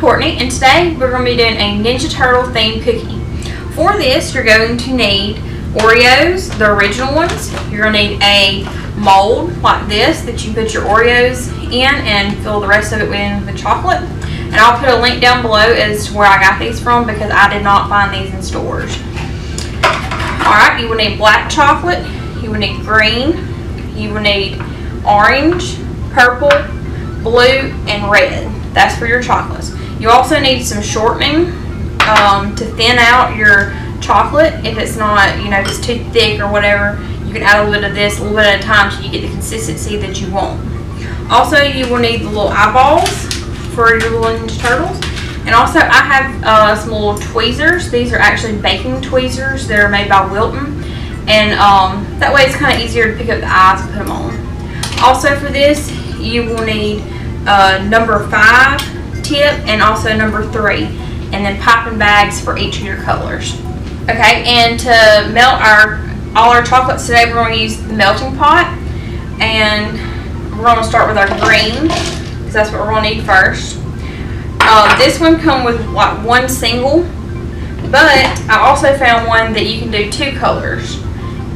Courtney, and today we're going to be doing a Ninja Turtle themed cookie. For this, you're going to need Oreos, the original ones. You're going to need a mold like this that you put your Oreos in and fill the rest of it with the chocolate. And I'll put a link down below as to where I got these from because I did not find these in stores. Alright, you will need black chocolate, you will need green, you will need orange, purple, blue, and red. That's for your chocolates. You also need some shortening to thin out your chocolate. If it's not, if it's too thick or whatever, you can add a little bit of this a little bit at a time until you get the consistency that you want. Also, you will need the little eyeballs for your little Ninja Turtles. And also, I have some little tweezers. These are actually baking tweezers. They're made by Wilton. And that way it's kind of easier to pick up the eyes and put them on. Also for this, you will need number 5 tip and also number 3. And then piping bags for each of your colors. Okay, and to melt all our chocolates today, we're going to use the melting pot. And we're going to start with our green, because that's what we're going to need first. This one comes with like one single, but I also found one that you can do 2 colors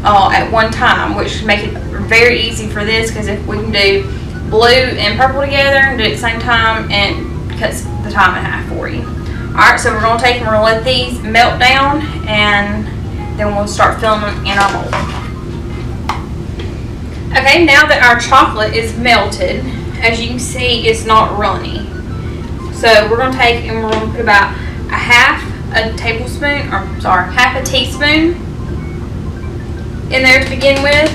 at one time, which make it very easy for this, because if we can do blue and purple together and do it at the same time, and cuts the time in half for you. Alright, so we're going to take and we're going to let these melt down, and then we'll start filling them in our mold. Okay, now that our chocolate is melted, as you can see, it's not runny. So we're going to take and we're going to put about half a teaspoon in there to begin with.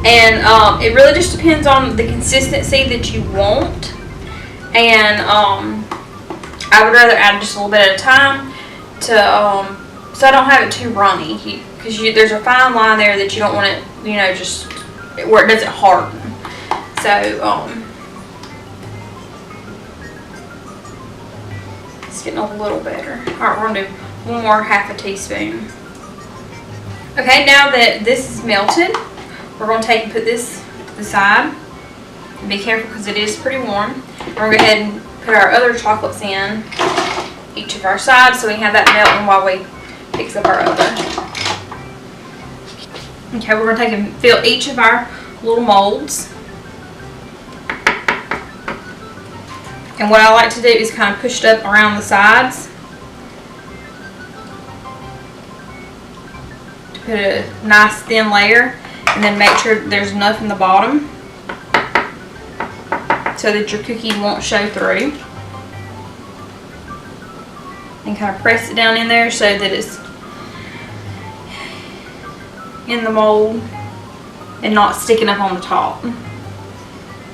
And it really just depends on the consistency that you want. And I would rather add just a little bit at a time to so I don't have it too runny, because there's a fine line there that you don't want it, just where it doesn't harden. So it's getting a little better. Alright, we're going to do one more half a teaspoon. Okay, now that this is melted, we're going to take and put this to the side. Be careful because it is pretty warm. We're going to go ahead and put our other chocolates in each of our sides so we can have that melting while we fix up our other. Okay, we're going to take and fill each of our little molds. And what I like to do is kind of push it up around the sides to put a nice thin layer, and then make sure there's enough in the bottom so that your cookie won't show through. And kind of press it down in there so that it's in the mold and not sticking up on the top.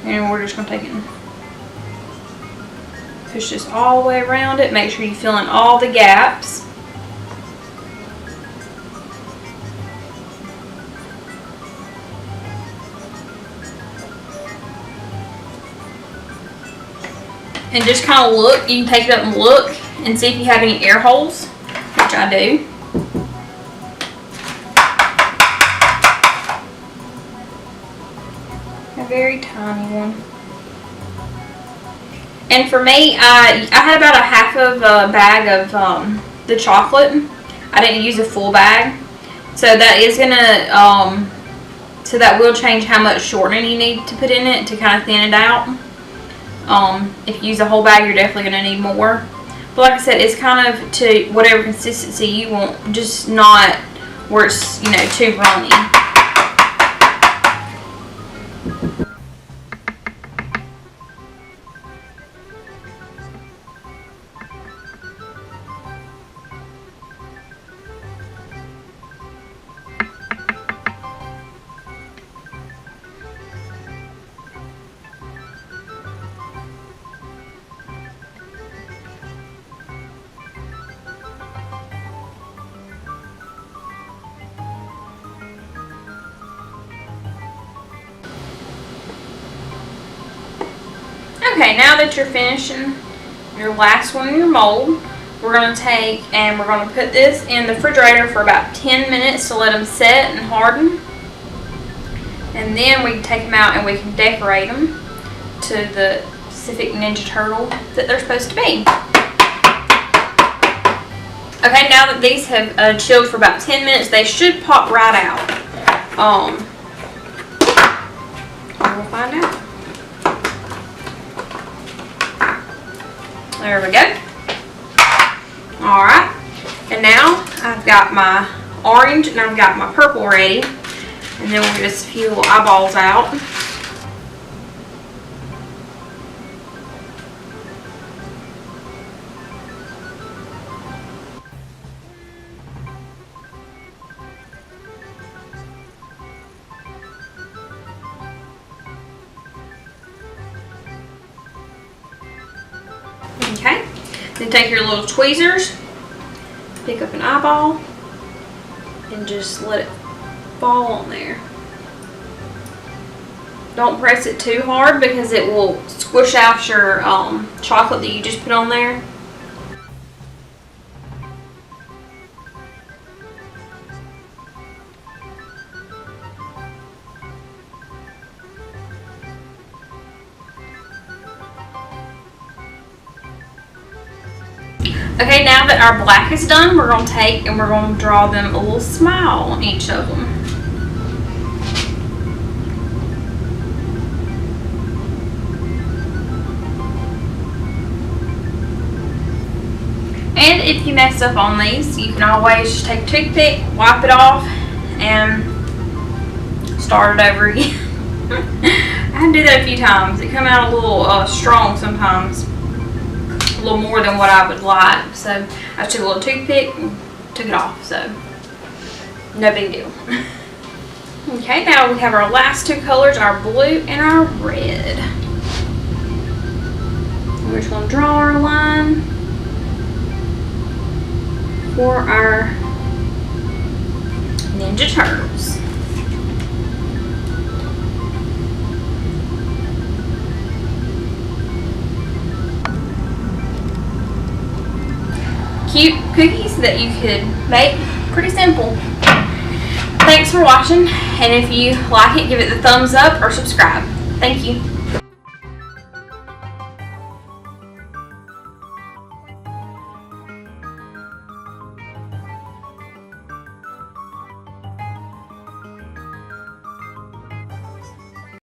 And we're just going to take it and push this all the way around it. Make sure you fill in all the gaps. And just kind of look. You can take it up and look and see if you have any air holes, which I do. A very tiny one. And for me, I had about a half of a bag of the chocolate. I didn't use a full bag, so that is gonna so that will change how much shortening you need to put in it to kind of thin it out. If you use a whole bag, you're definitely going to need more. But like I said, it's kind of to whatever consistency you want, just not where it's, too runny. Okay, now that you're finishing your last one in your mold, we're going to take and we're going to put this in the refrigerator for about 10 minutes to let them set and harden. And then we can take them out and we can decorate them to the specific Ninja Turtle that they're supposed to be. Okay, now that these have chilled for about 10 minutes, they should pop right out. We'll find out. There we go. Alright, and now I've got my orange and I've got my purple ready. And then we'll get just a few little eyeballs out. Okay, then take your little tweezers, pick up an eyeball, and just let it fall on there. Don't press it too hard because it will squish out your chocolate that you just put on there. Okay, now that our black is done, we're going to take and we're going to draw them a little smile on each of them. And if you mess up on these, you can always just take a toothpick, wipe it off, and start it over again. I had to do that a few times. It come out a little strong sometimes. A little more than what I would like, so I took a little toothpick and took it off, so no big deal. Okay, now we have our last two colors, our blue and our red. We're just going to draw our line for our Ninja Turtles. Cute cookies that you could make. Pretty simple. Thanks for watching, and if you like it, give it the thumbs up or subscribe. Thank you.